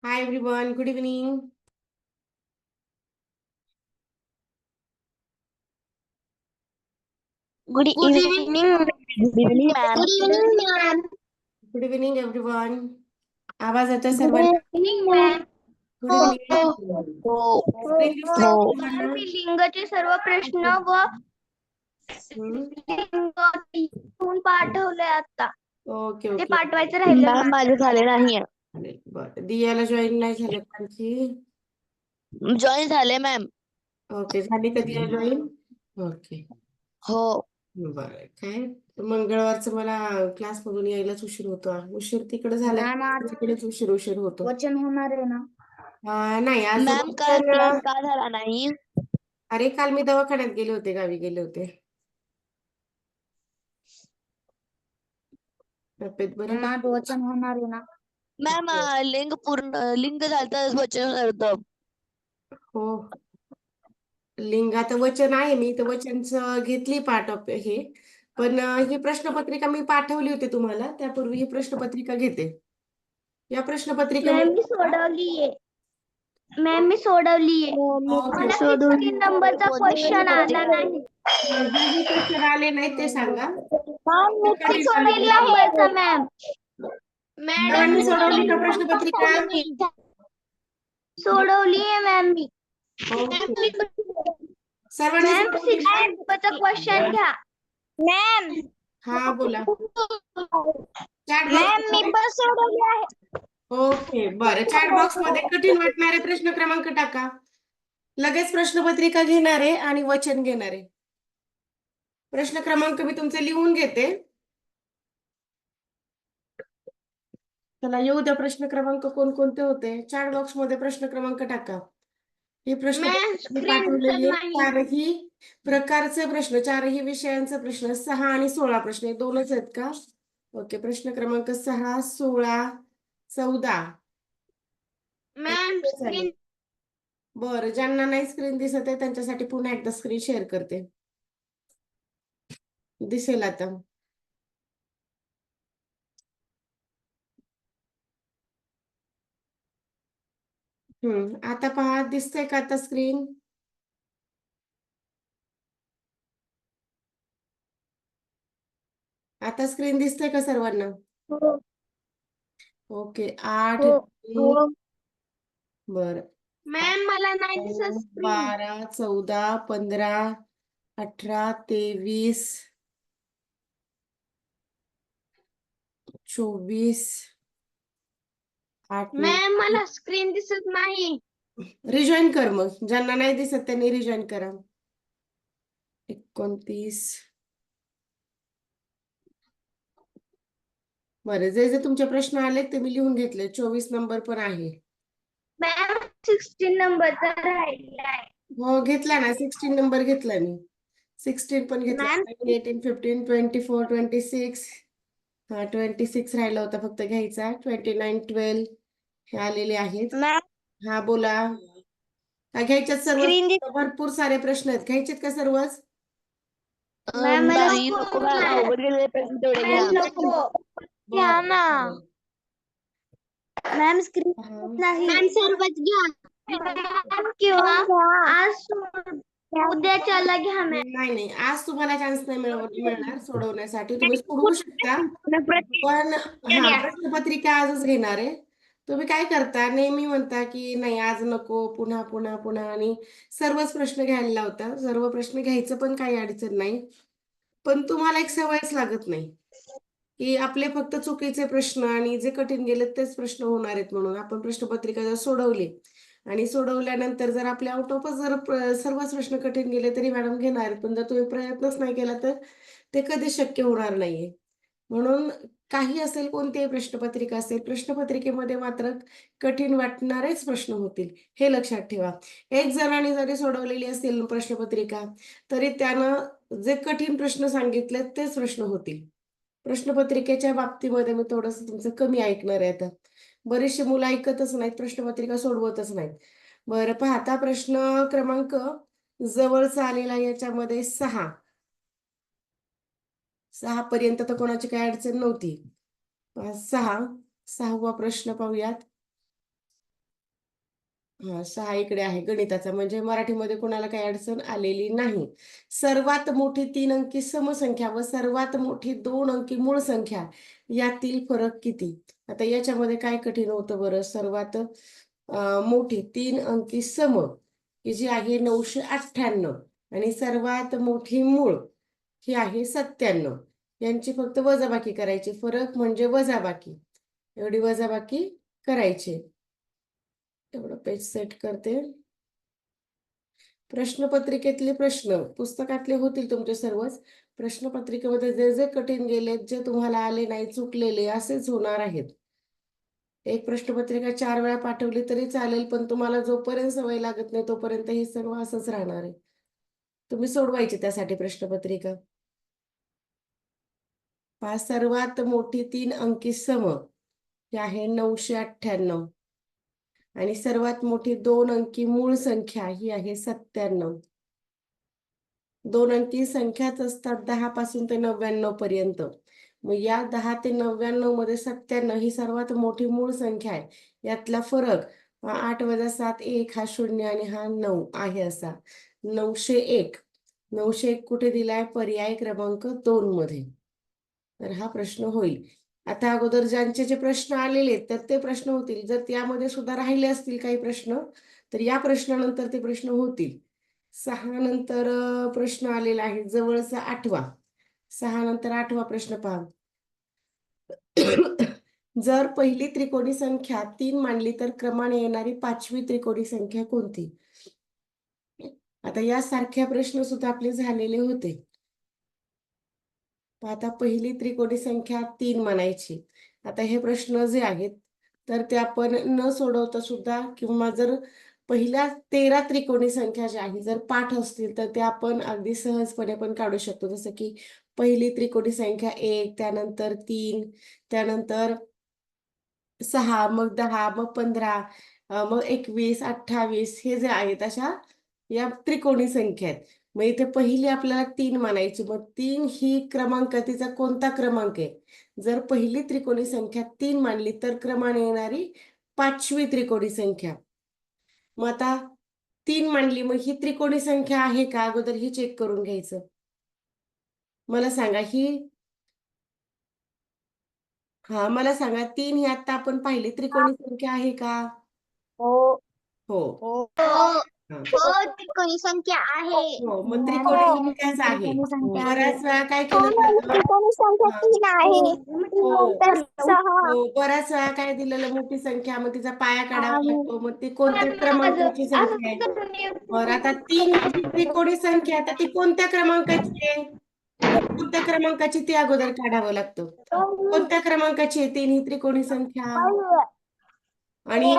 Hi everyone, good evening. Good evening. Good evening, ma'am. Good evening everyone. आवाज येतोय सर्वांना? Good evening. हो Screen दिसतंय हो सर्वांना? लिंगाचे सर्व प्रश्न व लिंग लिहून पाठवले आता ओके ते ओके पाठवायचं राहिलं मॅम माझे झाले नाहीये. चालेल बरं दियाला जॉईन नाही झालं आणखी जॉईन झाले मॅम. ओके झाली का दिया जॉईन ओके हो बरं काय मंगळवारचं मला क्लासमधून यायलाच उशीर होतो उशीर तिकडे झाला तिकडेच उशीर होतो वचन होणार आहे ना नाही आज मॅम काल वचन क्लास का झाला नाही? अरे काल मी दवाखान्यात गेले होते गावी गेले होते तब्येत बरी नाही. वचन होणार आहे ना मॅम लिंग झालं वचन करतं. हो लिंगात वचन आहे मी तर वचनच घेतली पार्ट ऑफ हे पण ही प्रश्नपत्रिका मी पाठवली होती तुम्हाला त्यापूर्वी ही प्रश्नपत्रिका घेते या प्रश्नपत्रिकेमध्ये मी सोडवलीये मॅम मी सोडवलीये मला 16 नंबरचा क्वेश्चन आला नाही जे क्वेश्चन आले नाही ते सांगा मी सोडवली आहे मॅम सर्वांनी सोडवली का प्रश्नपत्रिका सोडवलीये मॅम मी ओके सर्वांनी मॅम सोडवली 16 ना? नंबरचा क्वेश्चन घ्या मॅम हा बोला चॅट मॅम मी बॉक्स पण सोडवली आहे ओके बरं चॅट बॉक्स मध्ये कठीण वाटणारे प्रश्न क्रमांक टाका लगेच प्रश्नपत्रिका घेणारे आणि वचन घेणारे प्रश्न क्रमांक मी तुमचे लिहून घेते चला येऊ द्या प्रश्न क्रमांक कोणकोणते होते चॅट बॉक्स मध्ये प्रश्न क्रमांक टाका हे प्रश्न पाठवलेले चारही प्रकारचे प्रश्न चारही विषयांचे प्रश्न 6 आणि 16 प्रश्न हे दोनच आहेत का ओके प्रश्न क्रमांक 6 16 14 मॅम बरं ज्यांना नाही स्क्रीन दिसत आहे त्यांच्यासाठी पुन्हा एकदा स्क्रीन शेअर करते दिसेल आता आता पहा दिसतंय का आता स्क्रीन आता स्क्रीन दिसतंय का सर्वांना ओके 8 बर मॅम मला नाही दिसत 12 14 15 18 23 24 8 मॅम मला स्क्रीन दिसत नाही रिजॉईन कर मग ज्यांना नाही दिसत त्यांनी रिजॉईन करा 29 बरं जे जे तुमचे प्रश्न आले ते मी लिहून घेतले 24 नंबर पण आहे मॅम 16 नंबरचा राहिलाय हो घेतला ना 16 नंबर घेतला मी 16 पण घेतला 18 15 24 26 हा 26 राहिला होता फक्त घ्यायचा 29 12 हे आलेले आहेत हा बोला का घ्यायच्यात सर्व भरपूर सारे प्रश्न आहेत घ्यायचेत का सर्वच नाही नको मॅम अवघड गेलेले प्रश्न तेवढे घ्या. घ्या ना मॅम स्क्रीन नाही मॅम सर्वच घ्या किंवा आज उद्याच्याला घ्या मॅम नाही नाही आज तुम्हाला चान्स नाही मिळणार सोडवण्यासाठी तुम्ही सोडवू शकता पण हा प्रश्नपत्रिका आजच घेणार आहे तुम्ही काय करता नेहमी म्हणता की नाही आज नको पुन्हा पुन्हा पुन्हा आणि सर्वच प्रश्न घ्यायला लावता सर्व प्रश्न घ्यायचं पण काही अडचण नाही पण तुम्हाला एक सवयच लागत नाही की आपले फक्त चुकीचे प्रश्न आणि जे कठीण गेले तेच प्रश्न होणार आहेत म्हणून आपण प्रश्नपत्रिका जर सोडवली आणि सोडवल्यानंतर जर आपल्या आउट ऑफच जर सर्वच प्रश्न कठीण गेले तरी मॅडम घेणार आहेत. पण जर तुम्ही प्रयत्नच नाही केला तर ते कधी शक्य होणार नाहीये. म्हणून काही असेल, कोणतीही प्रश्नपत्रिका असेल, प्रश्नपत्रिकेमध्ये मात्र कठीण वाटणारेच प्रश्न होतील, हे लक्षात ठेवा. एक जणांनी जरी सोडवलेली असेल प्रश्नपत्रिका तरी त्यानं जे कठीण प्रश्न सांगितले तेच प्रश्न होतील. प्रश्नपत्रिकेच्या बाबतीमध्ये मी थोडंसं तुमचं कमी ऐकणार आहे आता. बरेचसे मुलं ऐकतच नाहीत, प्रश्नपत्रिका सोडवतच नाहीत. बरं पहा, आता प्रश्न क्रमांक जवळचा आलेला याच्यामध्ये 6 पर्यंत तर कोणाची काही अडचण नव्हती. 6वा प्रश्न पाहूयात. 6 इकडे आहे गणिताचा, म्हणजे मराठीमध्ये कोणाला काही अडचण आलेली नाही. सर्वात मोठी 3 अंकी समसंख्या व सर्वात मोठी 2 अंकी मूळ संख्या यातील फरक किती? आता याच्यामध्ये काय कठीण होतं बरं? सर्वात मोठी 3 अंकी सम ही जी आहे 998 आणि सर्वात मोठी मूळ ही आहे 97. यांची फक्त वजाबाकी करायची. फरक म्हणजे वजाबाकी, एवढी वजाबाकी करायची. एवढं पेज सेट करते. प्रश्नपत्रिकेतले प्रश्न पुस्तकातले होतील तुमचे सर्वच. प्रश्नपत्रिकेमध्ये जे जे कठीण गेलेत, जे तुम्हाला आले नाही, चुकलेले, असेच होणार आहेत. एक प्रश्नपत्रिका 4 वेळा पाठवली तरी चालेल, पण तुम्हाला जोपर्यंत सवय लागत नाही तोपर्यंत हे सर्व असंच राहणार आहे. तुम्ही सोडवायची त्यासाठी प्रश्नपत्रिका. सर्वात मोठी 3 अंकी सम ही आहे 998 आणि सर्वात मोठी 2 अंकी मूळ संख्या ही आहे 97. 2 अंकी संख्याच असतात 10 पासून ते 99 पर्यंत. मग या 10 ते 99 मध्ये 97 ही सर्वात मोठी मूळ संख्या आहे. यातला फरक 8 - 7 1 हा 0 आणि हा 9 आहे असा 901. 901 कुठे दिलाय? पर्याय क्रमांक 2 मध्ये. तर हा प्रश्न होईल. आता अगोदर ज्यांचे जे प्रश्न आलेले आहेत तर ते प्रश्न होतील. जर त्यामध्ये सुद्धा राहिले असतील काही प्रश्न तर या प्रश्नानंतर ते प्रश्न होतील. 6 नंतर प्रश्न आलेला आहे जवळचा 8वा. 6 नंतर 8वा प्रश्न पहा. जर पहिली त्रिकोणी संख्या 3 मानली तर क्रमाने येणारी 5वी त्रिकोणी संख्या कोणती? आता यासारख्या प्रश्न सुद्धा आपले झालेले होते. आता पहिली त्रिकोणी संख्या 3 मानायची. आता हे प्रश्न जे आहेत तर ते आपण न सोडवता सुद्धा, किंवा जर पहिल्या 13 त्रिकोणी संख्या ज्या आहेत जर पाठ असतील तर ते आपण अगदी सहजपणे पण काढू शकतो. जसं की पहिली त्रिकोणी संख्या 1, त्यानंतर 3, त्यानंतर 6, मग 10, मग 15, मग 21, 28 हे जे आहेत अशा या त्रिकोणी संख्या आहेत. मग इथे पहिली आपल्याला 3 मानायची. मग 3 ही क्रमांक, तिचा कोणता क्रमांक आहे? जर पहिली त्रिकोणी संख्या 3 मानली तर क्रमाने येणारी 5वी त्रिकोणी संख्या. मग आता 3 मानली, मग ही त्रिकोणी संख्या आहे का अगोदर ही चेक करून घ्यायचं. मला सांगा ही, मला सांगा 3 ही आता आपण पाहिली त्रिकोणी संख्या आहे का? हो हो. हो हा. त्रिकोणी संख्या आहे. हो, मग त्रिकोणी संख्याच आहे. बऱ्याच वेळा काय केलं जातं? त्रिकोणी संख्या हा. 3 आहे. हो. नंतर 6. हो, बऱ्याच वेळा काय दिलेलं, मोठी संख्या, मग तिचा पाया काढावा लागतो. मग ती कोणत्या क्रमांकाची संख्या आहे? बरं, आता 3 ही जी त्रिकोणी संख्या आता ती कोणत्या क्रमांकाची आहे? कोणत्या क्रमांकाची ती अगोदर काढावं लागतं. कोणत्या क्रमांकाची आहे 3 ही त्रिकोणी संख्या? आणि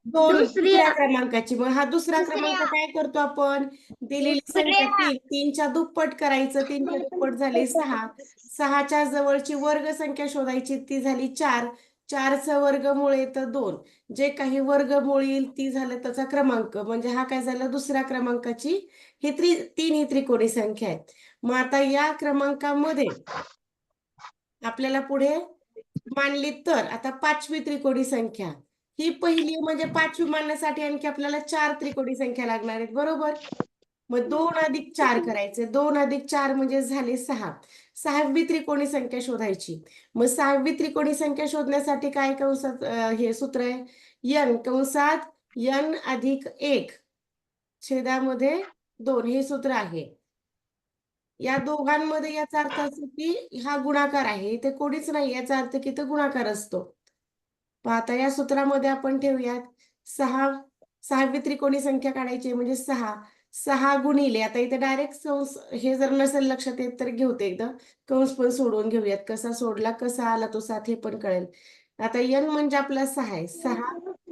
2 दुसऱ्या क्रमांकाची. मग हा दुसरा क्रमांक काय करतो आपण? दिलेली संख्या 3 च्या दुप्पट करायचं. 3 च्या दुप्पट झाले 6. 6च्या जवळची वर्ग संख्या शोधायची, ती झाली 4. 4चं वर्गमूळ येतं 2. जे काही वर्गमूळ येईल ती झालं त्याचा क्रमांक. म्हणजे हा काय झाला? दुसऱ्या क्रमांकाची ही 3 ही त्रिकोणी संख्या आहे. मग आता या क्रमांकामध्ये आपल्याला पुढे मानली तर आता 5वी त्रिकोणी संख्या ही पहिली, म्हणजे 5वी मानण्यासाठी आणखी आपल्याला 4 त्रिकोणी संख्या लागणार आहेत, बरोबर? मग 2 + 4 करायचे. 2 + 4 म्हणजे झाले 6. 6वी त्रिकोणी संख्या शोधायची. मग 6वी त्रिकोणी संख्या शोधण्यासाठी काय कंसात हे सूत्र आहे? n कंसात n + 1 छेदामध्ये 2 हे सूत्र आहे. या दोघांमध्ये याचा अर्थ असतो की हा गुणाकार आहे. इथे कोणीच नाही, याचा अर्थ की इथे गुणाकार असतो. आता या सूत्रामध्ये आपण ठेवूयात 6 6वी त्रिकोणी संख्या काढायची आहे म्हणजे 6 गुणिले आता इथे डायरेक्ट हे जर नसेल लक्षात येत तर घेऊते एकदा कंस पण सोडवून घेऊयात कसा सोडला कसा आला तो 7 हे पण कळेल. आता n म्हणजे आपला 6 आहे 6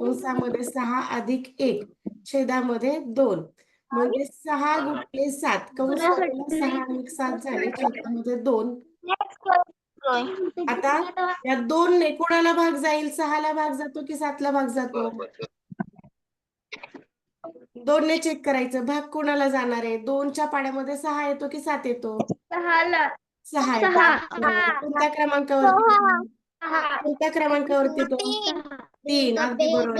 कंसामध्ये 6 अधिक 1 छेदामध्ये 2 म्हणजे 6 गुणिले 7 कंस सोडला 6 आणि 7 झाले छेदामध्ये 2. आता या 2 ने कोणाला भाग जाईल 6 ला भाग जातो की 7 ला भाग जातो 2 ने चेक करायचं भाग कोणाला जाणार आहे 2च्या पाड्यामध्ये 6 येतो की 7 येतो 6 येतो. कोणत्या क्रमांकावरती कोणत्या क्रमांकावरती तो 3 अगदी बरोबर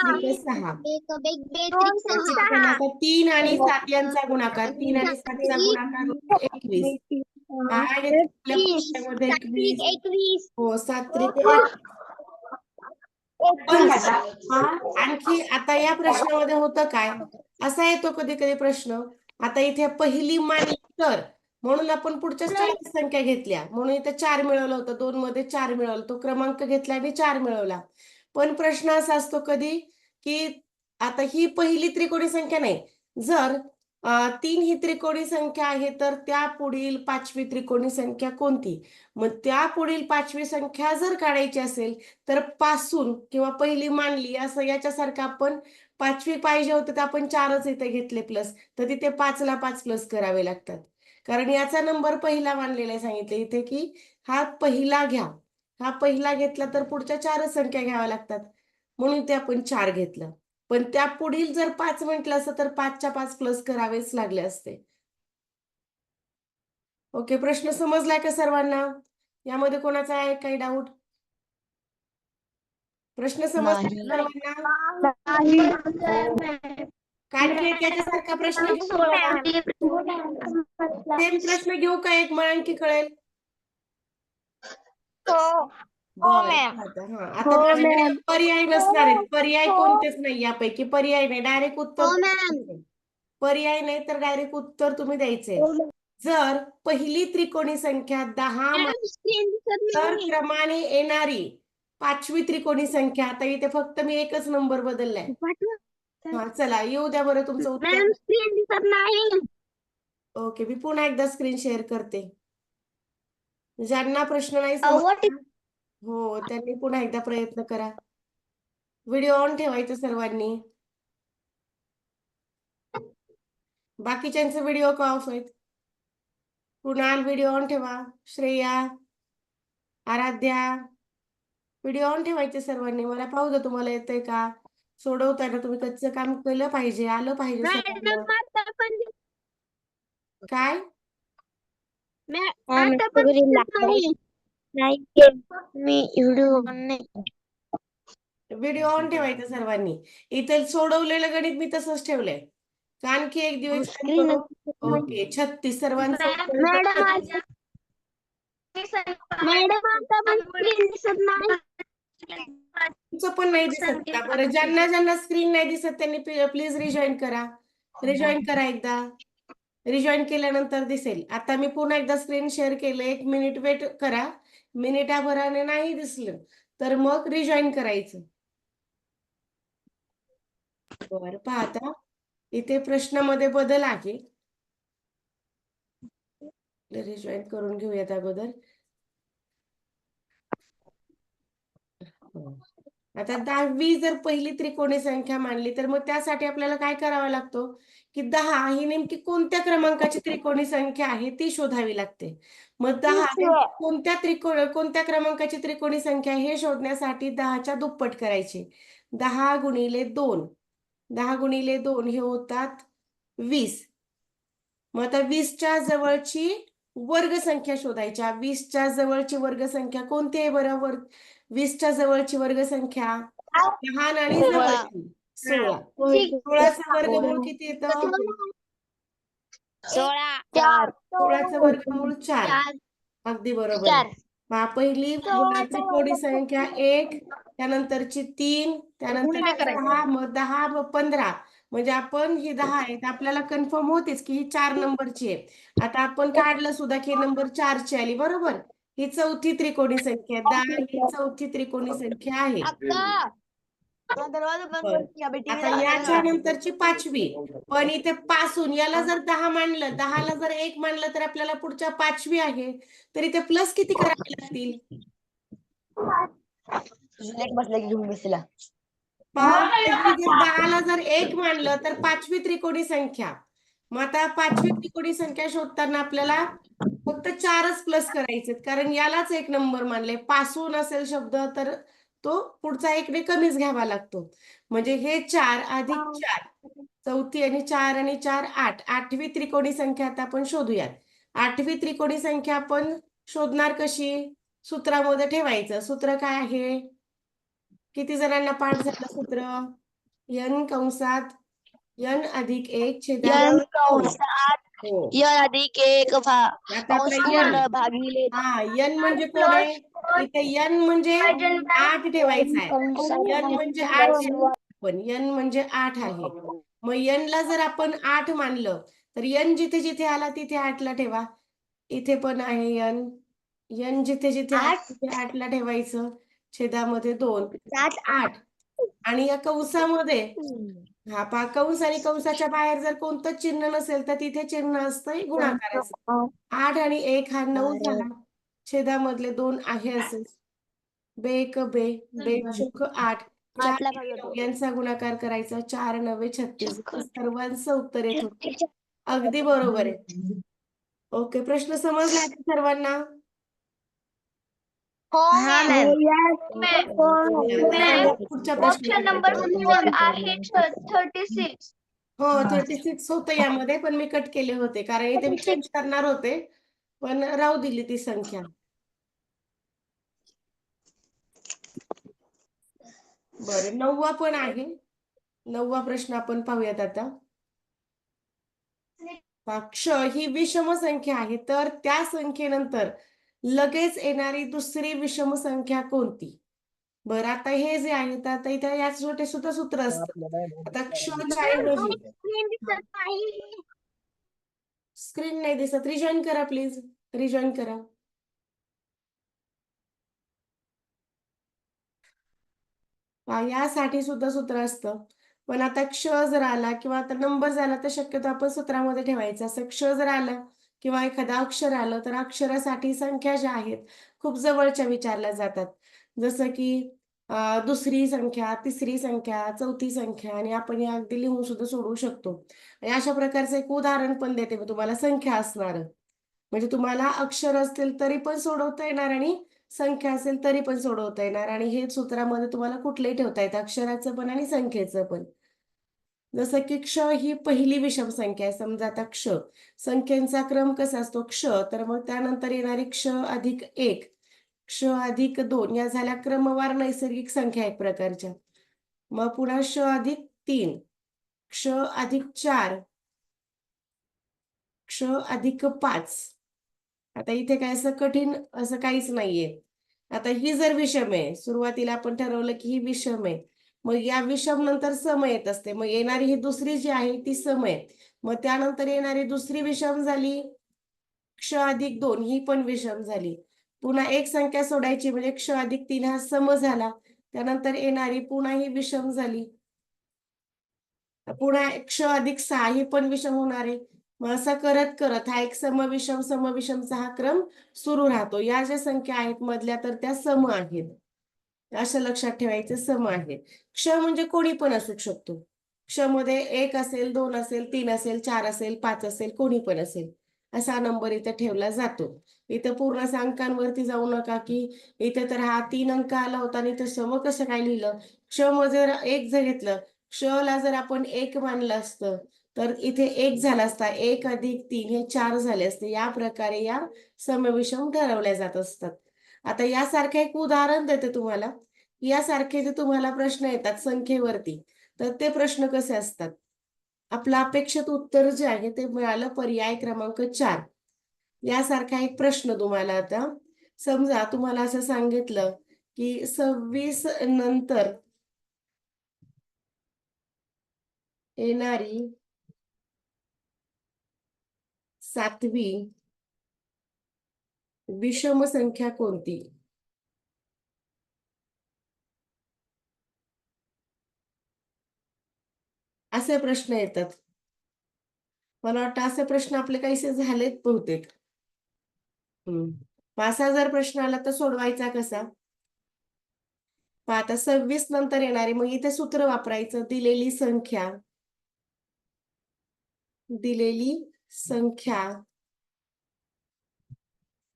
आणि 6 आता 3 आणि 7 यांचा गुणाकार 3 आणि 7 चा गुणाकार 21 काय आहे आपल्या पुस्तकामध्ये 21 हो 7 त्रिक आणखी आता या प्रश्नामध्ये होतं काय असा येतो कधी कधी प्रश्न आता इथे पहिली मानली तर म्हणून आपण पुढच्या 4 संख्या घेतल्या म्हणून इथे 4 मिळवलं होतं 2 मध्ये 4 मिळवलं तो क्रमांक घेतला आणि 4 मिळवला. पण प्रश्न असा असतो कधी की आता ही पहिली त्रिकोणी संख्या नाही जर 3 ही त्रिकोणी संख्या आहे तर त्या पुढील 5वी त्रिकोणी संख्या कोणती मग त्या पुढील 5वी संख्या जर काढायची असेल तर पासून किंवा पहिली मानली असं याच्यासारखं आपण 5वी पाहिजे होते तर आपण 4च इथे घेतले प्लस तर तिथे 5 ला 5 प्लस करावे लागतात कारण याचा नंबर पहिला मानलेला आहे सांगितले इथे की हा पहिला घ्या हा पहिला घेतला तर पुढच्या 4च संख्या घ्याव्या लागतात म्हणून ते आपण 4 घेतलं पण त्या पुढील जर 5 म्हटलं असतं तर 5च्या 5 प्लस करावेच लागले असते. ओके प्रश्न समजलाय का सर्वांना यामध्ये कोणाचा आहे काही डाऊट प्रश्न समजलाय सर्वांना काय त्याच्यासारखा प्रश्न घेऊ सेम प्रश्न घेऊ का एक मग आणखी कळेल आता माझ्याकडे पर्याय नसणार आहेत पर्याय कोणतेच नाही यापैकी पर्याय नाही डायरेक्ट उत्तर पर्याय नाही तर डायरेक्ट उत्तर तुम्ही द्यायचे जर पहिली त्रिकोणी संख्या 10 तर क्रमाने येणारी 5वी त्रिकोणी संख्या आता इथे फक्त मी एकच नंबर बदललाय हा चला येऊ द्या बरं तुमचं उत्तर ओके मी पुन्हा एकदा स्क्रीन शेअर करते ज्यांना प्रश्न नाही समजला हो त्यांनी पुन्हा एकदा प्रयत्न करा व्हिडिओ ऑन ठेवायचं सर्वांनी बाकीच्यांचे व्हिडिओ का ऑफ आहेत कुणाल व्हिडिओ ऑन ठेवा श्रेया आराध्या व्हिडिओ ऑन ठेवायचे सर्वांनी मला पाहू द्या तुम्हाला येतंय का सोडवताना तुम्ही कच्चं काम केलं पाहिजे आलं पाहिजे सर्वांना काय व्हिडिओ ऑन ठेवायचं सर्वांनी इथे सोडवलेलं गणित मी तसंच ठेवलंय आणखी एक दिवस ओके 36 सर्वांचं तुमचं पण नाही दिसत का बरं ज्यांना ज्यांना स्क्रीन नाही दिसत त्यांनी प्लीज रिजॉईन करा एकदा रिजॉईन केल्यानंतर दिसेल आता मी पुन्हा एकदा स्क्रीन शेअर केलं 1 मिनिट वेट करा मिनिटाभराने नाही दिसलं तर मग रिजॉईन करायचं बरं पाहता इथे प्रश्नामध्ये बदल आहे रिजॉईन करून घेऊयात अगोदर आता 10वी जर पहिली त्रिकोणी संख्या मानली तर मग त्यासाठी आपल्याला काय करावं लागतो की 10 ही नेमकी कोणत्या क्रमांकाची त्रिकोणी संख्या आहे ती शोधावी लागते मग 10 कोणत्या क्रमांकाची त्रिकोणी संख्या हे शोधण्यासाठी 10च्या दुप्पट करायची 10 गुणिले 2 हे होतात 20 मग आता 20च्या जवळची वर्गसंख्या शोधायच्या 20च्या जवळची वर्गसंख्या कोणती आहे बरोबर 20च्या जवळची वर्गसंख्या लहान आणि जवळची 16 16चं वर्गमूळ किती येतं 16चं वर्गमूळ 4 अगदी बरोबर पहिली त्रिकोणी संख्या 1 त्यानंतरची 3 त्यानंतर 6 मग 10 मग 15 म्हणजे आपण ही 10 आहेत आपल्याला कन्फर्म होतेच की ही 4 नंबरची आहे आता आपण काढलं सुद्धा की नंबर 4 ची आली बरोबर ही चौथी त्रिकोणी संख्या 10 ही चौथी त्रिकोणी संख्या आहे दरवाजा बंद बरं. कर की अबे टीव्ही आता याच्या नंतरची 5वी, पण इथे पासून याला जर 10 मानलं, 10ला जर 1 मानलं तर आपल्याला पुढच्या 5वी आहे, तर इथे प्लस किती करावे लागतील? लेट बसला की घेऊन बसला. पहा, ही जर 10ला जर 1 मानलं तर 5वी त्रिकोणी संख्या. मग आता 5वी त्रिकोणी संख्या शोधताना आपल्याला फक्त 4च प्लस करायचे, कारण यालाच 1 नंबर मानले. पासून असेल शब्द तर तो पुढचा 1 कमीच घ्यावा लागतो. म्हणजे हे 4 अधिक 4, चौथी आणि 4 आणि 4 8, 8वी त्रिकोणी संख्या आता आपण शोधूयात. 8वी त्रिकोणी संख्या आपण शोधणार कशी? सूत्रामध्ये ठेवायचं. सूत्र काय आहे? किती जणांना पाठ झालं सूत्र? n कंसात n अधिक 1 छेदात यन 2. कंसात हो. यन अधिक एक आता कंस आपला पूर्ण n, भागिले हा n म्हणजे कोण आहे? इथे n म्हणजे 8 ठेवायचा आहे. n म्हणजे 8 पण n म्हणजे 8 आहे. मग n ला जर आपण 8 मानलं तर n जिथे जिथे आला तिथे 8 ला ठेवा. इथे पण आहे n. n जिथे जिथे आला तिथे 8 ला ठेवायचं. छेदामध्ये 2, 8. आणि या कंसामध्ये हा पहा, कंस आणि कंसाच्या बाहेर जर कोणतं चिन्ह नसेल तर तिथे चिन्ह असतं गुणाकाराचं. 8 आणि 1 हा 9 झाला. छेदामधले 2 आहे असे. बेक बे, बेचूक 8, 4 आठला आणि पाहिजे 9 यांचा गुणाकार करायचा. 4 9 36. सर्वांचं उत्तर येत होतं. अगदी बरोबर आहे. ओके, प्रश्न समजला आता सर्वांना? हो मॅम. आता पुढच्या ऑप्शन प्रश्नाकडे नंबर जाऊ. 4 आहे 36. हो, 36 होतं यामध्ये, पण मी कट केले होते कारण इथे मी चेंज करणार होते, पण राहू दिली ती संख्या. बरं, 9वा पण आहे. 9वा प्रश्न आपण पाहूयात आता. क्ष ही विषम संख्या आहे, तर त्या संख्येनंतर लगेच येणारी दुसरी विषम संख्या कोणती? बरं, आता हे जे आहे तर आता इथे या छोटे सुद्धा सूत्र असतं. आता क्षच्या ऐवजी स्क्रीन नाही दिसत, रिजॉईन करा प्लीज, रिजॉईन करा. यासाठी सुद्धा सूत्र असतं, पण आता क्ष जर आला किंवा आता नंबर झाला तर शक्यतो आपण सूत्रामध्ये ठेवायचं. असं क्ष जर आलं किंवा एखादं अक्षर आलं तर अक्षरासाठी संख्या ज्या आहेत खूप जवळच्या विचारल्या जातात. जसं की दुसरी संख्या, तिसरी संख्या, चौथी संख्या, आणि आपण या अगदी लिहून सुद्धा सोडवू शकतो. आणि अशा प्रकारचं एक उदाहरण पण देते मी तुम्हाला संख्या असणार. म्हणजे तुम्हाला अक्षर असतील तरी पण सोडवता येणार आणि संख्या असेल तरी पण सोडवता येणार, आणि हे सूत्रामध्ये तुम्हाला कुठलंही ठेवता येतं, अक्षराचं पण आणि संख्येचं पण. जसं की क्ष ही पहिली विषम संख्या आहे. समजा आता क्ष, संख्येचा क्रम कसा असतो? क्ष, तर मग त्यानंतर येणारी क्ष अधिक 1, क्ष अधिक 2 या झाल्या क्रमवार नैसर्गिक संख्या एक प्रकारच्या. मग पुन्हा क्ष अधिक 3, क्ष अधिक 4, क्ष अधिक 5. आता इथे काय असं कठीण असं काहीच नाहीये. आता ही जर विषम आहे, सुरुवातीला आपण ठरवलं की ही विषम आहे, मग या विषम नंतर सम येत असते. मग येणारी ही दुसरी जी आहे ती सम आहे. मग त्यानंतर येणारी दुसरी विषम झाली क्ष अधिक 2, ही पण विषम झाली. पुन्हा एक संख्या सोडायची म्हणजे क्ष अधिक 3 हा सम झाला. त्यानंतर येणारी पुन्हा ही विषम झाली. पुन्हा क्ष अधिक 6 ही पण विषम होणार आहे. मग असं करत करत हा एक समविषमचा हा क्रम सुरू राहतो. या ज्या संख्या आहेत मधल्या तर त्या सम आहेत. असं लक्षात ठेवायचं, सम आहे. क्ष म्हणजे कोणी पण असू शकतो. क्ष मध्ये 1 असेल, 2 असेल, 3 असेल, 4 असेल, 5 असेल, कोणी पण असेल. असा नंबर इथे ठेवला जातो. इथं पूर्ण अंकांवरती जाऊ नका की इथे तर हा 3 अंक आला होता आणि इथं सम कसं काय लिहिलं. क्ष मध्ये 1 जर घेतलं, क्षला जर आपण 1 मानलं असतं तर इथे 1 झाला असता. 1 अधिक 3 हे 4 झाले असते. या प्रकारे या समविषम ठरवल्या जात असतात. आता यासारखं एक उदाहरण देते तुम्हाला. यासारखे जे तुम्हाला प्रश्न येतात संख्येवरती, तर ते प्रश्न कसे असतात? आपलं अपेक्षित उत्तर जे आहे ते मिळालं पर्याय क्रमांक 4. यासारखा एक प्रश्न तुम्हाला आता, समजा तुम्हाला असं सांगितलं की 26 नंतर येणारी 7वी विषम संख्या कोणती? असे प्रश्न येतात. मला वाटतं असे प्रश्न आपले काहीसे झालेत बहुतेक. असा जर प्रश्न आला तर सोडवायचा कसा? आता 26 नंतर येणारे, मग इथे सूत्र वापरायचं. दिलेली संख्या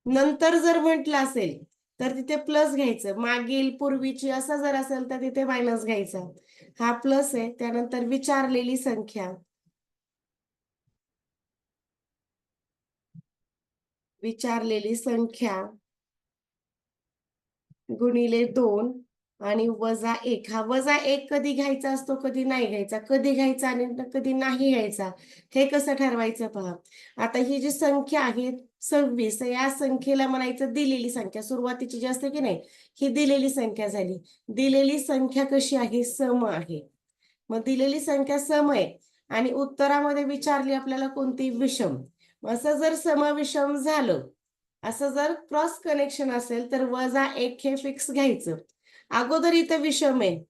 नंतर जर म्हटलं असेल तर तिथे प्लस घ्यायचं. मागील, पूर्वीची असं जर असेल तर तिथे मायनस घ्यायचा. हा प्लस आहे. त्यानंतर विचारलेली संख्या गुणिले 2 आणि वजा 1. हा वजा 1 कधी घ्यायचा असतो, कधी नाही घ्यायचा. कधी घ्यायचा आणि कधी नाही घ्यायचा हे कसं ठरवायचं पहा. आता ही जी संख्या आहे 26, या संख्येला म्हणायचं दिलेली संख्या. सुरुवातीची जी असते की नाही, ही दिलेली संख्या झाली. दिलेली संख्या कशी आहे? सम आहे. मग दिलेली संख्या सम आहे आणि उत्तरामध्ये विचारली आपल्याला कोणती? विषम. असं जर समविषम झालं, असं जर क्रॉस कनेक्शन असेल तर वजा 1 हे फिक्स घ्यायचं. अगोदर इथं विषम आहे,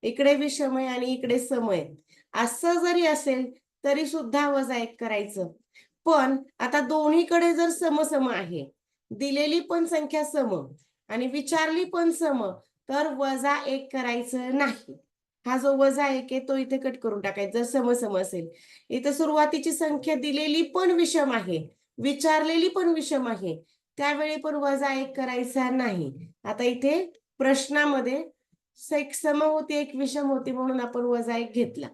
इकडे विषम आहे आणि इकडे सम आहे. असं जरी असेल तरी सुद्धा वजा 1 करायचं. पण आता दोन्हीकडे जर समसम आहे, दिलेली पण संख्या सम आणि विचारली पण सम, तर वजा 1 करायचं नाही. हा जो वजा 1 आहे तो इथे कट करून टाकायचा जर समसम असेल. इथं सुरुवातीची संख्या दिलेली पण विषम आहे, विचारलेली पण विषम आहे, त्यावेळी पण वजा 1 करायचा नाही. आता इथे प्रश्नामध्ये एक सम होती, एक विषम होती, म्हणून आपण वजा 1 घेतला.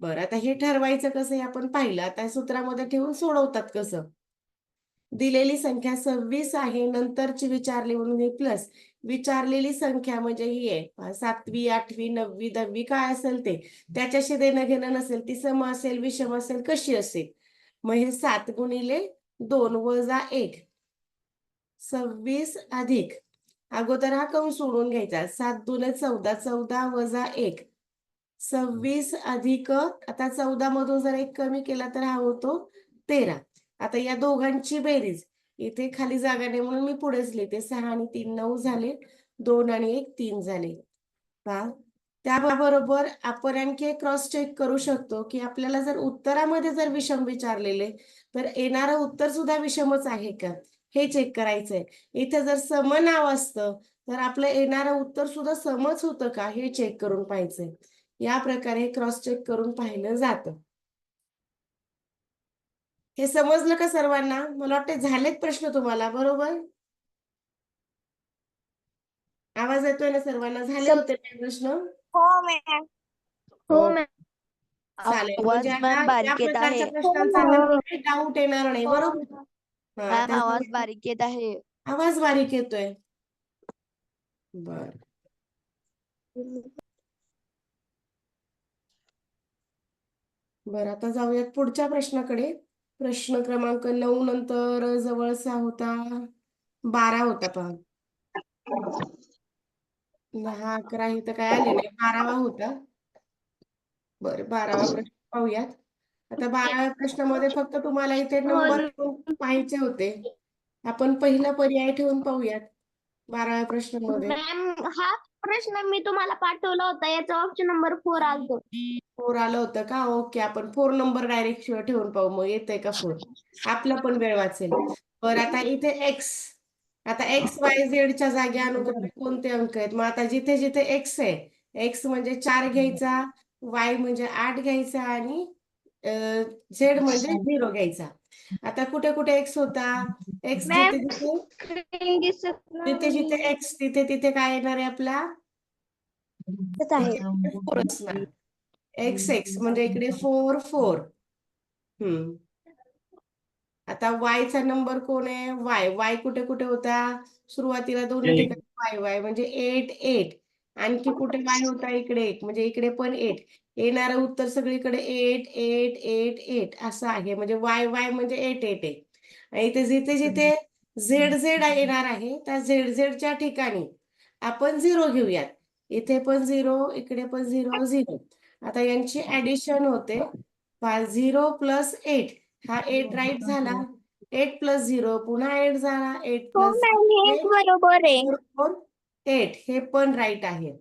बरं, आता हे ठरवायचं कसं हे आपण पाहिलं. आता सूत्रामध्ये ठेवून सोडवतात कसं. दिलेली संख्या 26 आहे, नंतरची विचारली म्हणून हे प्लस. विचारलेली संख्या म्हणजे ही आहे 7वी, 8वी, 9वी, 10वी काय असेल ते, त्याच्याशी देणं घेणं नसेल, ती सम असेल, विषम असेल, कशी असेल. मग हे 7 गुणिले 2 वजा 1, 26 अधिक, अगोदर हा कंस सोडून घ्यायचा. 7 दुने 14, 14 वजा 1, 26 अधिक, आता 14 मधून जर 1 कमी केला तर हा होतो 13. आता या दोघांची बेरीज, इथे खाली जागा नाही म्हणून मी पुढेच लिहिते. 6 आणि 3 9 झाले, 2 आणि 1 3 झाले. त्याबरोबर आपण आणखी क्रॉस चेक करू शकतो की आपल्याला जर उत्तरामध्ये जर विषम विचारलेले तर येणारं उत्तर सुद्धा विषमच आहे का हे चेक करायचंय. इथे जर सम नाव असतं तर आपलं येणारं उत्तर सुद्धा समच होतं का हे चेक करून पाहायचंय. या प्रकारे क्रॉस चेक करून पाहिलं जातं. हे समजलं का सर्वांना? मला वाटते झालेत प्रश्न तुम्हाला, बरोबर? आवाज येतोय ना सर्वांना? झाले होते प्रश्न? हो मॅम. हो मॅम. चालेल, म्हणजे आवाज आता मॅम या बारीक येत प्रकारच्या आहे. प्रश्नांचा आपल्याला काही डाऊट येणार नाही, बरोबर? मॅम आवाज त्यासाठी बारीक येत आहे. आवाज बारीक येतोय. बर, आता जाऊयात पुढच्या प्रश्नाकडे. प्रश्न क्रमांक 9 नंतर जवळचा होता 12 होता पहा. 10 11 हे तर काय आले नाही, 12वा होता. बरं, 12वा प्रश्न पाहूयात. आता 12व्या प्रश्नामध्ये फक्त तुम्हाला इथे नंबर ठेवून पाहायचे होते. आपण पहिला पर्याय ठेवून पाहूयात 12व्या प्रश्नामध्ये. मॅम हा प्रश्न मी तुम्हाला पाठवला होता, याचा ऑप्शन नंबर 4 आलतो. 4 आलं होतं का? ओके, आपण 4 नंबर डायरेक्ट ठेवून पाहू, मग येतंय का 4. आपला पण वेळ वाचेल. बरं, आता इथे एक्स, आता एक्स वाय झेडच्या जागी अनुक्रमे कोणते अंक आहेत? मग आता जिथे जिथे एक्स आहे, एक्स म्हणजे 4 घ्यायचा, वाय म्हणजे 8 घ्यायचा आणि झेड म्हणजे 0 घ्यायचा. आता कुठे कुठे एक्स होता? एक्स मॅम जिथे जिथे स्क्रीन दिसत जिथे जिथे नाही. एक्स तिथे तिथे काय येणार आहे आपला? आहे. 4 असणार. एक्स एक्स म्हणजे इकडे 4 4. आता वायचा नंबर कोण आहे? वाय. वाय कुठे कुठे होता? सुरुवातीला दोन्ही ठिकाणी वाय वाय म्हणजे 8 8. आणखी कुठे वाय होता? इकडे 1 म्हणजे इकडे पण 8. येणारं उत्तर सगळीकडे 8 8 8 8 असं आहे. म्हणजे वाय वाय म्हणजे 8 8 आहे. आणि इथे जिथे जिथे झेड झेड येणार आहे त्या झेड झेडच्या ठिकाणी आपण 0 घेऊयात. इथे पण 0, इकडे पण 0 0. आता यांची ऍडिशन होते 0 प्लस 8. हा 8 राईट झाला. 8 प्लस 0 पुन्हा 8 झाला. 8 हो प्लस मॅम, हे 8 बरोबर आहे. 8 हे पण राईट आहे.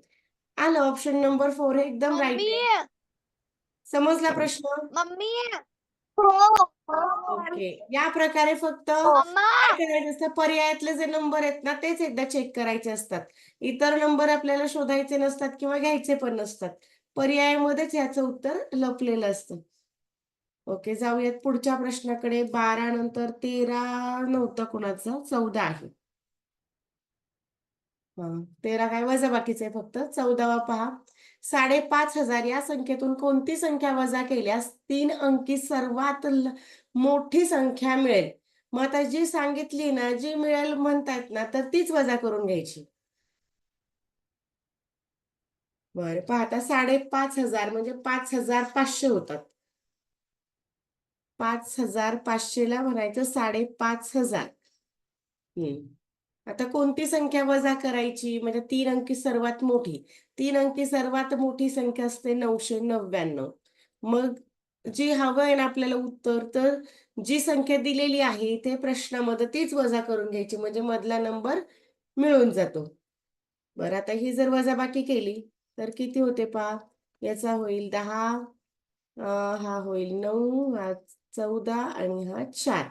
आलं ऑप्शन नंबर 4 हे एकदम राईट मम्मी आहे. समजला प्रश्न? Mummy okay. या प्रकारे फक्त मम्मा काय करायचं असतं, पर्यायातले जे नंबर आहेत ना तेच एकदा चेक करायचे असतात. इतर नंबर आपल्याला शोधायचे नसतात किंवा घ्यायचे पण नसतात. पर्यायामध्येच याचं उत्तर लपलेलं असतं. ओके, जाऊयात पुढच्या प्रश्नाकडे. 12 नंतर 13 नव्हतं कुणाचं, 14 आहे. 13 काय वजाबाकीचं आहे फक्त. 14वा पहा. 5,500 या संख्येतून कोणती संख्या वजा केल्यास 3 अंकी सर्वात मोठी संख्या मिळेल? मग आता जी सांगितली ना, जी मिळेल म्हणतायत ना, तर तीच वजा करून घ्यायची. बरं पहा आता, 5,500 म्हणजे 5,500 होतात. 5,500 ला म्हणायचं 5,500. आता कोणती संख्या वजा करायची? म्हणजे 3 अंकी सर्वात मोठी. 3 अंकी सर्वात मोठी संख्या असते 999. मग जी हवं आहे ना आपल्याला उत्तर, तर जी संख्या दिलेली आहे इथे प्रश्नामध्ये तीच वजा करून घ्यायची, म्हणजे मधला नंबर मिळून जातो. बरं, आता ही जर वजाबाकी केली तर किती होते पहा. याचा होईल 10, हा होईल 9, हा 14 आणि हा 4.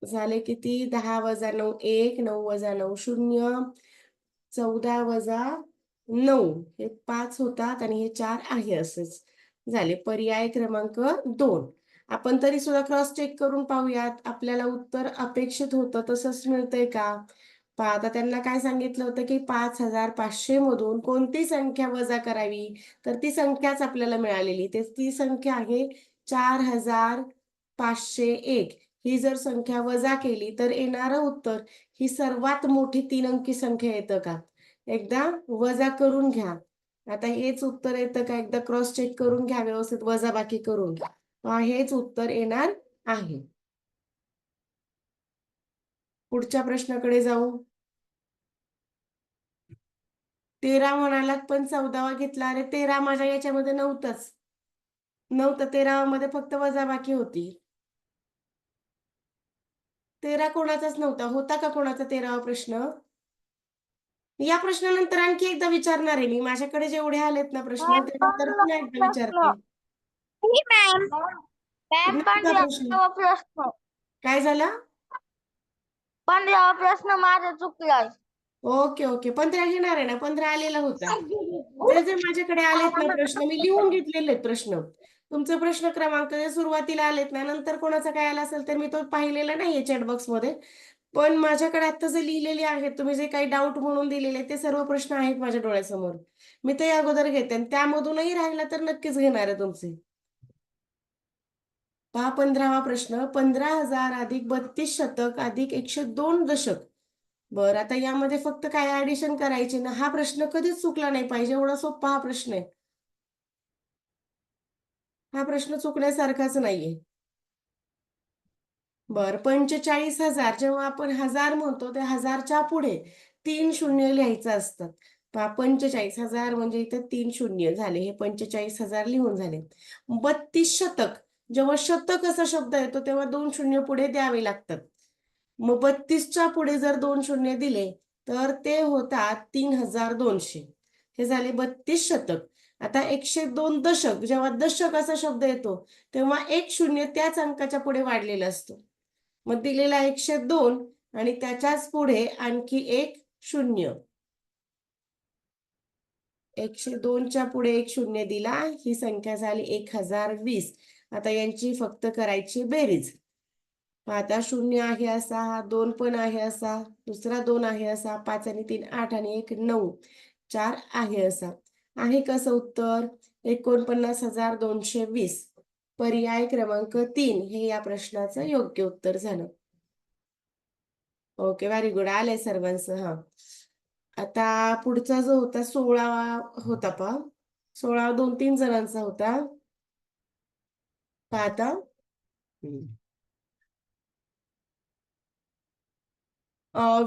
झाले किती? 10 वजा 9 1, 9 वजा 9 0, 14 वजा 9 हे 5 होतात आणि हे 4 आहे. असंच झाले. पर्याय क्रमांक 2. आपण तरी सुद्धा क्रॉस चेक करून पाहूयात, आपल्याला उत्तर अपेक्षित होतं तसंच मिळतंय का. पहा आता, त्यांना काय सांगितलं होतं की 5,500 मधून कोणती संख्या वजा करावी, तर ती संख्याच आपल्याला मिळालेली. ती संख्या आहे 4,501. ही जर संख्या वजा केली तर येणारं उत्तर ही सर्वात मोठी 3 अंकी संख्या येतं का? एकदा वजा करून घ्या. आता हेच उत्तर येतं का? एकदा क्रॉस चेक करून घ्या, व्यवस्थित वजाबाकी करून घ्या. हेच उत्तर येणार आहे. पुढच्या प्रश्नाकडे जाऊ. 13 म्हणालात पण 14वा घेतला. अरे 13 माझ्या याच्यामध्ये नव्हतं. 13 मध्ये फक्त वजाबाकी होती. 13 कोणाचाच नव्हता. होता का कोणाचा 13वा प्रश्न? या प्रश्नानंतर आणखी एकदा विचारणार आहे मी. माझ्याकडे जेवढे आलेत ना प्रश्न, ते नंतर पुन्हा एकदा विचारते. नव्हता प्रश्न. प्रश्न काय झालं? 15वा प्रश्न माझा चुकलाय. ओके ओके, 15 घेणार आहे ना. 15 आलेला होता. जे माझ्याकडे आलेत ना प्रश्न, मी लिहून घेतलेले आहेत प्रश्न. तुमचे प्रश्न क्रमांक जे सुरुवातीला आलेत ना, नंतर कोणाचा काय आला असेल तर मी तो पाहिलेला नाहीये चॅटबॉक्स मध्ये. पण माझ्याकडे आता जे लिहिलेले आहेत, तुम्ही जे काही डाऊट म्हणून दिलेले ते सर्व प्रश्न आहेत माझ्या डोळ्यासमोर. मी ते अगोदर घेते आणि त्यामधूनही राहिला तर नक्कीच घेणार आहे तुमचे. पहा 15वा प्रश्न. 15,000 अधिक 32 शतक अधिक 102 दशक. बरं, आता यामध्ये फक्त काय ऍडिशन करायची ना. हा प्रश्न कधीच चुकला नाही पाहिजे, एवढा सोपा हा प्रश्न आहे. हा प्रश्न चुकण्यासारखाच नाहीये. बर, 45,000 जेव्हा आपण 1000 म्हणतो त्या 1000च्या पुढे 3 शून्य लिहायचं असतात. पहा 45,000 म्हणजे इथे 3 शून्य झाले. हे 45,000 लिहून झाले. 32 शतक, जेव्हा शतक असा शब्द येतो तेव्हा 2 शून्य पुढे द्यावे लागतात. मग 32च्या पुढे जर 2 शून्य दिले तर ते होतात 3,200. हे झाले 32 शतक. आता 102 दशक, जेव्हा दशक असा शब्द येतो तेव्हा 1 शून्य त्याच अंकाच्या पुढे वाढलेलं असतं. मग दिलेला 102 आणि त्याच्याच पुढे आणखी 1 शून्य. 102च्या पुढे 1 शून्य दिला, ही संख्या झाली 1020. आता यांची फक्त करायची बेरीज. आता 0 आहे असा, हा 2 पण आहे असा, दुसरा 2 आहे असा, 5 आणि 3 8 आणि 1 9, 4 आहे असा. आहे कसं उत्तर? 49,220. पर्याय क्रमांक 3 हे या प्रश्नाचं योग्य उत्तर झालं. Okay, very good. आलंय सर्वांचं. हा, आता पुढचा जो होता 16 होता पहा. 16 2-3 जणांचा होता. पाहता.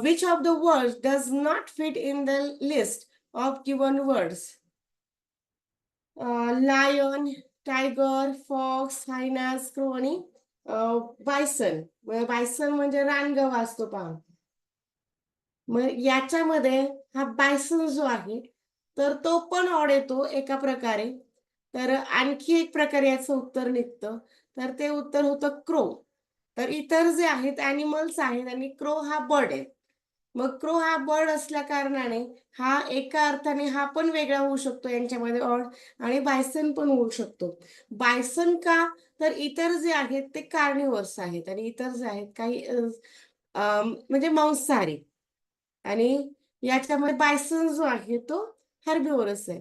Which of the words does not fit in the list of given words? Lion, tiger, fox, hyenas, crow आणि बायसन. बायसन म्हणजे रानगवा असतो पहा. मग याच्यामध्ये हा बायसन जो आहे तर तो पण ऑड येतो एका प्रकारे. तर आणखी एक प्रकारे याचं उत्तर निघतं, तर ते उत्तर होतं क्रो. तर इतर जे आहेत ॲनिमल्स आहेत आणि क्रो हा बर्ड आहे. मग क्रो हा बर्ड असल्या कारणाने हा एका अर्थाने हा पण वेगळा होऊ शकतो यांच्यामध्ये ऑड, आणि बायसन पण होऊ शकतो. बायसन का? तर इतर जे आहेत ते कार्निव्हर्स आहेत आणि इतर जे आहेत काही म्हणजे मांसाहारी, आणि याच्यामध्ये बायसन जो आहे तो हर्बिव्हरस आहे.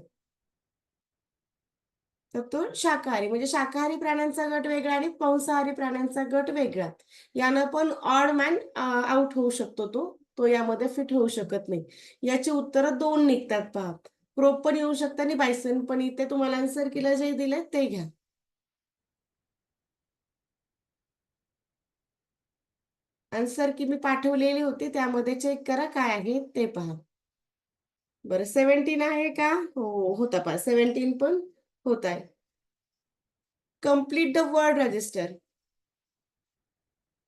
तर तो शाकाहारी, म्हणजे शाकाहारी प्राण्यांचा गट वेगळा आणि मांसाहारी प्राण्यांचा गट वेगळा. यानं पण ऑड मॅन आउट होऊ शकतो, तो तो यामध्ये फिट होऊ शकत नाही. याची उत्तरं दोन निघतात पहा. क्रोप पण येऊ शकतं आणि बायसन पण. इथे तुम्हाला आन्सर केलं जे दिले ते घ्या. आन्सर की मी पाठवलेली होती त्यामध्ये चेक करा काय आहे ते पहा. बरं 17 आहे का? हो होता पहा, 17 पण होत आहे. Complete the word register.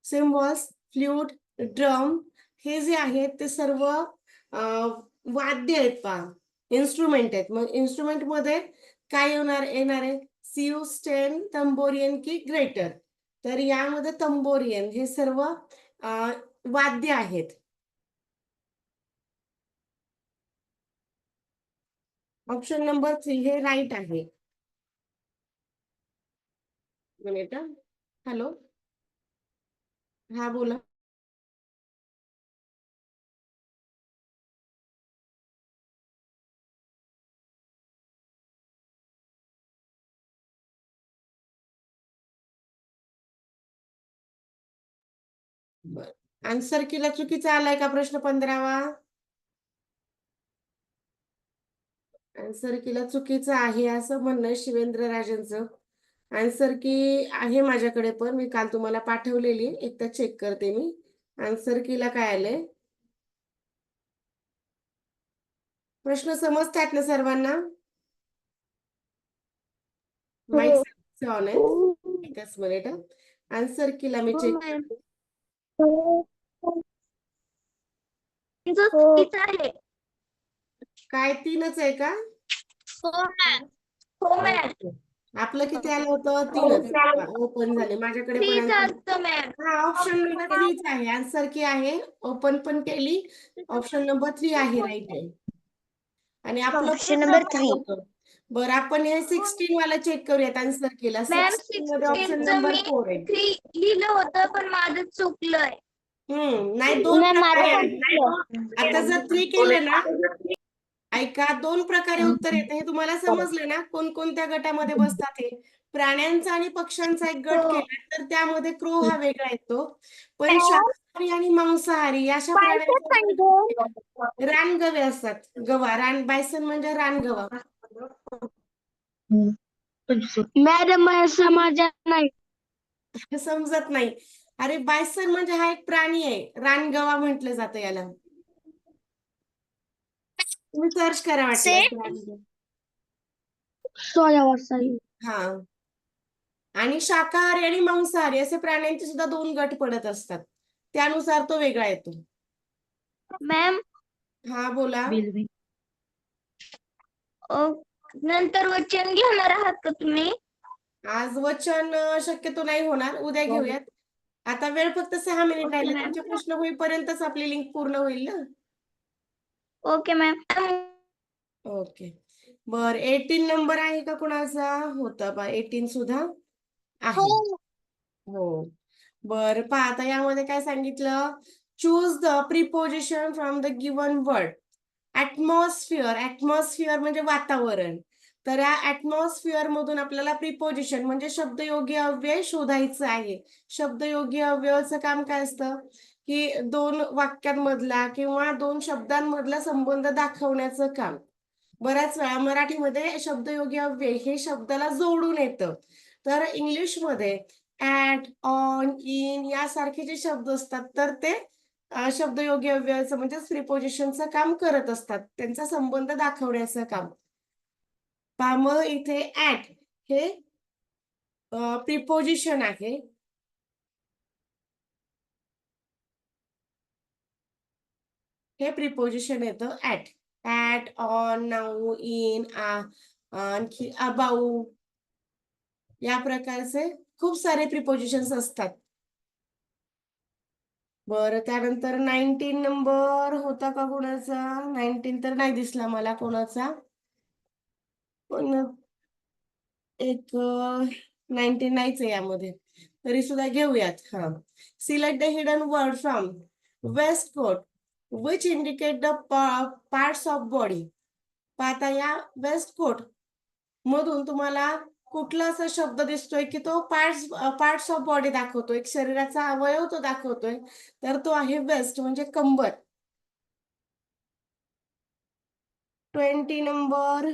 Symbols, flute, drum हे जे आहेत ते सर्व वाद्य आहेत पहा, इन्स्ट्रुमेंट आहेत. मग इन्स्ट्रुमेंट मध्ये काय येणार आहे? सिऊ, स्टेन, तंबोरियन की ग्रेटर. तर यामध्ये तंबोरियन हे सर्व वाद्य आहेत. ऑप्शन नंबर 3 हे राईट आहे. मिनिट. हॅलो, हा बोला. बर, आन्सर केला चुकीचा आलाय का प्रश्न 15वा? आन्सर केला चुकीचं आहे असं म्हणणं शिवेंद्र राजांचं. आन्सर की आहे माझ्याकडे पण, मी काल तुम्हाला पाठवलेली, एकदा चेक करते मी. आन्सर कीला काय आलंय? प्रश्न समजतायत ना सर्वांना? माईक ऑन आहे, एकच मिनिट. आन्सर कीला मी चेक करते. चुकीचं आहे. काय 3च आहे का? हो मॅम. आपलं किती आलं होतं? 3च ओपन झाले माझ्याकडे पण. प्लीज आन्सर असतं मॅम. हा ऑप्शन नंबर 3 आहे. आन्सर की आहे, ओपन पण केली. ऑप्शन नंबर 3 आहे, राईट आहे. आणि आपलं ऑप्शन नंबर 3. होतं. बरं आपण हे 16 वाला चेक करूयात. आन्सर केला मॅम 16 मध्ये ऑप्शन 16चं नंबर मी 4 आहे. 3 लिहिलं होतं पण माझं चुकलंय. नाही, 2 प्रकारे आहे. आता जर 3 केलं ना, चुकलं. ऐका, 2 प्रकारे उत्तर येतं. हे तुम्हाला समजलं ना कोणकोणत्या गटामध्ये बसतात हे? प्राण्यांचा आणि पक्ष्यांचा एक गट हो. केला तर त्यामध्ये क्रो हा वेगळा येतो. पण शाकाहारी आणि मांसाहारी अशा प्राण्यांच्या रानगवे असतात. गवा, रान बायसन म्हणजे रानगवा. मॅडम मला समजत नाही. समजत नाही? अरे बायसन म्हणजे हा एक प्राणी आहे, रानगवा म्हटलं जातं याला. तुम्ही सर्च करा वाटल्यास रानगवा. हा. आणि शाकाहारी आणि मांसाहारी असे प्राण्यांचे सुद्धा 2 गट पडत असतात, त्यानुसार तो वेगळा येतो. मॅम हा बोला. नंतर वचन घेणार आहात का तुम्ही? आज वचन शक्यतो नाही होणार, उद्या घेऊयात. आता वेळ फक्त 6 मिनिट ओके राहिले, मॅम. तुमचे प्रश्न होईपर्यंतच आपली लिंक पूर्ण होईल ना. Okay ma'am. ओके. बर 18 नंबर आहे का कुणाचा? होता बा 18 सुद्धा आहे. हो. बर पहा, आता यामध्ये काय सांगितलं? Choose the preposition from the given word. Atmosphere म्हणजे वातावरण. तर या ऍटमॉस्फिअर मधून आपल्याला प्रिपोजिशन म्हणजे शब्दयोगी अव्यय शोधायचं आहे. शब्दयोगी अव्ययाचं काम काय असतं? की 2 वाक्यांमधला किंवा 2 शब्दांमधला संबंध दाखवण्याचं काम. बऱ्याच वेळा मराठीमध्ये शब्दयोगी अव्यय हे शब्दाला जोडून येतं. तर इंग्लिशमध्ये ऍट, ऑन, इन यासारखे जे शब्द असतात तर ते शब्दयोगी अव्ययाचं म्हणजेच प्रिपोजिशनचं काम करत असतात, त्यांचा संबंध दाखवण्याचं काम. पहा मग इथे ऍट हे प्रिपोजिशन आहे. हे प्रिपोजिशन येतं ऍट, ऑन, नाऊ, इन, आणखी अबाऊ, या प्रकारचे खूप सारे प्रिपोजिशन्स असतात. बरं, त्यानंतर 19 नंबर होता का कोणाचा? 19 तर नाही दिसला मला कोणाचा, पण एक 19 नाहीच आहे यामध्ये, तरी सुद्धा घेऊयात. हा, select the hidden word from waistcoat which indicate the parts of body. पाहता या वेस्ट कोट मधून तुम्हाला कुठला असा शब्द दिसतोय की तो पार्ट्स ऑफ बॉडी दाखवतोय, एक शरीराचा अवयव तो दाखवतोय, तर तो आहे वेस्ट म्हणजे कंबर. 20 नंबर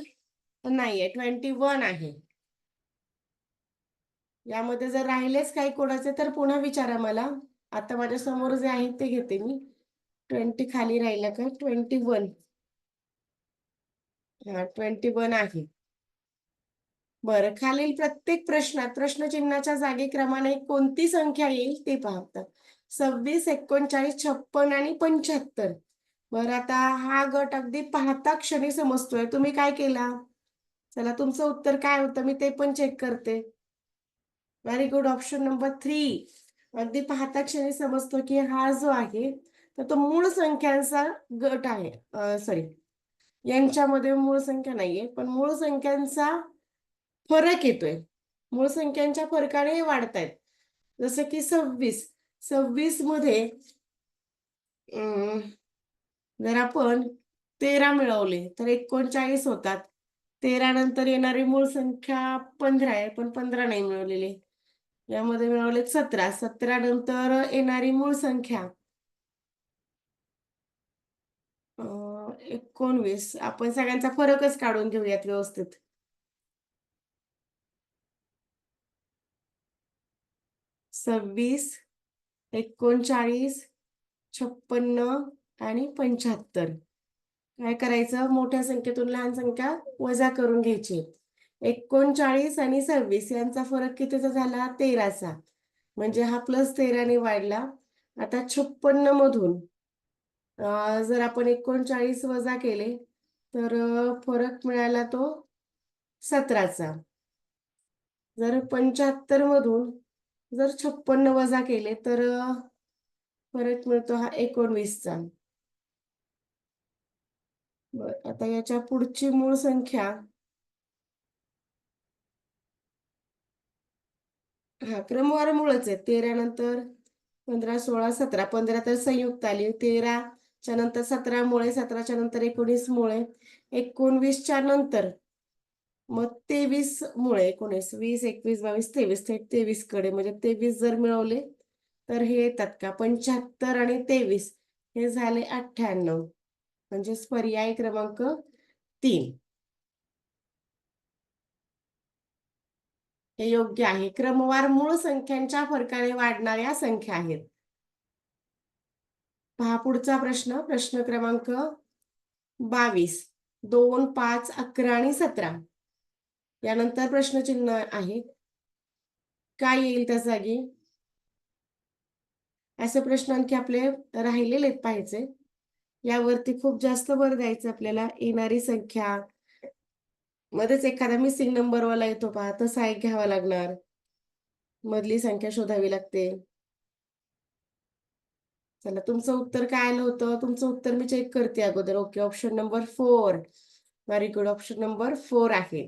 नाहीये, 21 आहे. यामध्ये जर राहिलेच काही कोणाचे तर पुन्हा विचारा मला. आता माझ्या समोर जे आहे ते घेते मी. 20 खाली राहिलं का? 21. हा, 21 आहे. बरं, खालील प्रत्येक प्रश्नात प्रश्नचिन्हाच्या जागी क्रमाने कोणती संख्या येईल ते पाहतात. 26, 39, 56 आणि 75. बरं, आता हा गट अगदी पाहता क्षणी समजतोय. तुम्ही काय केला? चला, तुमचं उत्तर काय होतं मी ते पण चेक करते. Very good, option number 3. अगदी पाहता क्षणी समजतो की हा जो आहे तर तो मूळ संख्यांचा गट आहे. सॉरी, यांच्यामध्ये मूळ संख्या नाहीये, पण मूळ संख्यांचा फरक येतोय. मूळ संख्यांच्या फरकाने वाढतायत. जसं की 26 मध्ये जर आपण 13 मिळवले तर 39 होतात. 13 नंतर येणारी मूळ संख्या 15 आहे, पण 15 नाही मिळवलेली. यामध्ये मिळवले 17 नंतर येणारी मूळ संख्या 19. आपण सगळ्यांचा फरकच काढून घेऊयात व्यवस्थित. 26, 39, 56 आणि 75. काय करायचं? मोठ्या संख्येतून लहान संख्या वजा करून घ्यायची. 39 आणि 26 यांचा फरक कितीचा झाला? 13चा. म्हणजे हा +13 ने वाढला. आता 56 मधून जर आपण 39 वजा केले तर फरक मिळाला तो 17चा. जर 75 मधून जर 56 वजा केले तर फरक मिळतो हा 19चा. बरं, आता याच्या पुढची मूळ संख्या हा क्रमवार मूळच आहे. 13 नंतर 15, 16, 17. 15 तर संयुक्त आली. 13च्या नंतर 17 मुळे, 17च्या नंतर 19 मुळे, 19च्या नंतर मग 23 मुळे, 19, 20, 21, 22, 23. थेट 23 कडे, म्हणजे 23 जर मिळवले तर हे येतात का? 75 आणि 23 हे झाले 98. म्हणजेच पर्याय क्रमांक 3 हे योग्य आहे. क्रमवार मूळ संख्यांच्या फरकाने वाढणाऱ्या संख्या आहेत. पहा पुढचा प्रश्न, प्रश्न क्रमांक 22. 2, 5, 11 आणि 17. यानंतर प्रश्नचिन्ह आहे. काय येईल त्या जागी? असे प्रश्न आणखी आपले राहिलेले पाहायचे. यावरती खूप जास्त भर द्यायचं आपल्याला. येणारी संख्या मध्येच एखादा मिसिंग नंबरवाला येतो पहा, तसा एक घ्यावा लागणार. मधली संख्या शोधावी लागते. चला, तुमचं उत्तर काय आलं होतं? तुमचं उत्तर मी चेक करते अगोदर. Okay, option number 4. Very good, option number 4 आहे.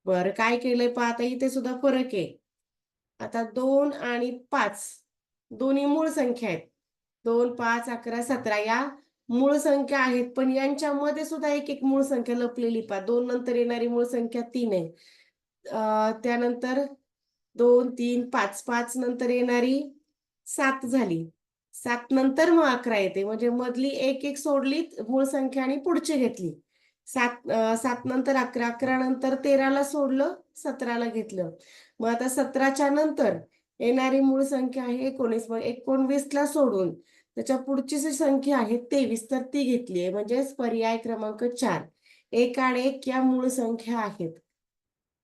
बरं, काय केलंय पहा, आता इथे सुद्धा फरक आहे. आता 2 आणि 5 दोन्ही मूळ संख्या आहेत. 2, 5, 11, 17 या मूळ संख्या आहेत, पण यांच्यामध्ये सुद्धा एक मूळ संख्या लपलेली पहा. 2 नंतर येणारी मूळ संख्या 3 आहे. त्यानंतर 2, 3, 5, 5 नंतर येणारी 7 झाली. 7 नंतर मग 11 येते, म्हणजे मधली एक सोडली मूळ संख्या आणि पुढची घेतली. 7 नंतर 11, 11 नंतर 13ला सोडलं, 17ला घेतलं. मग आता 17च्या नंतर येणारी मूळ संख्या आहे 19. मग 19ला सोडून त्याच्या पुढची जी संख्या आहे 23, तर ती घेतली आहे. म्हणजेच पर्याय क्रमांक 4. 1 आणि 1 या मूळ संख्या आहेत.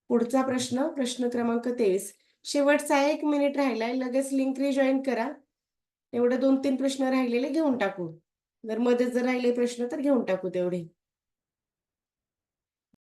पुढचा प्रश्न, प्रश्न क्रमांक 23. शेवटचा 1 मिनिट राहिलाय. लगेच लिंक रिजॉईन करा. एवढे 2-3 प्रश्न राहिलेले घेऊन टाकू. जर मध्येच जर राहिले प्रश्न तर घेऊन टाकू तेवढे.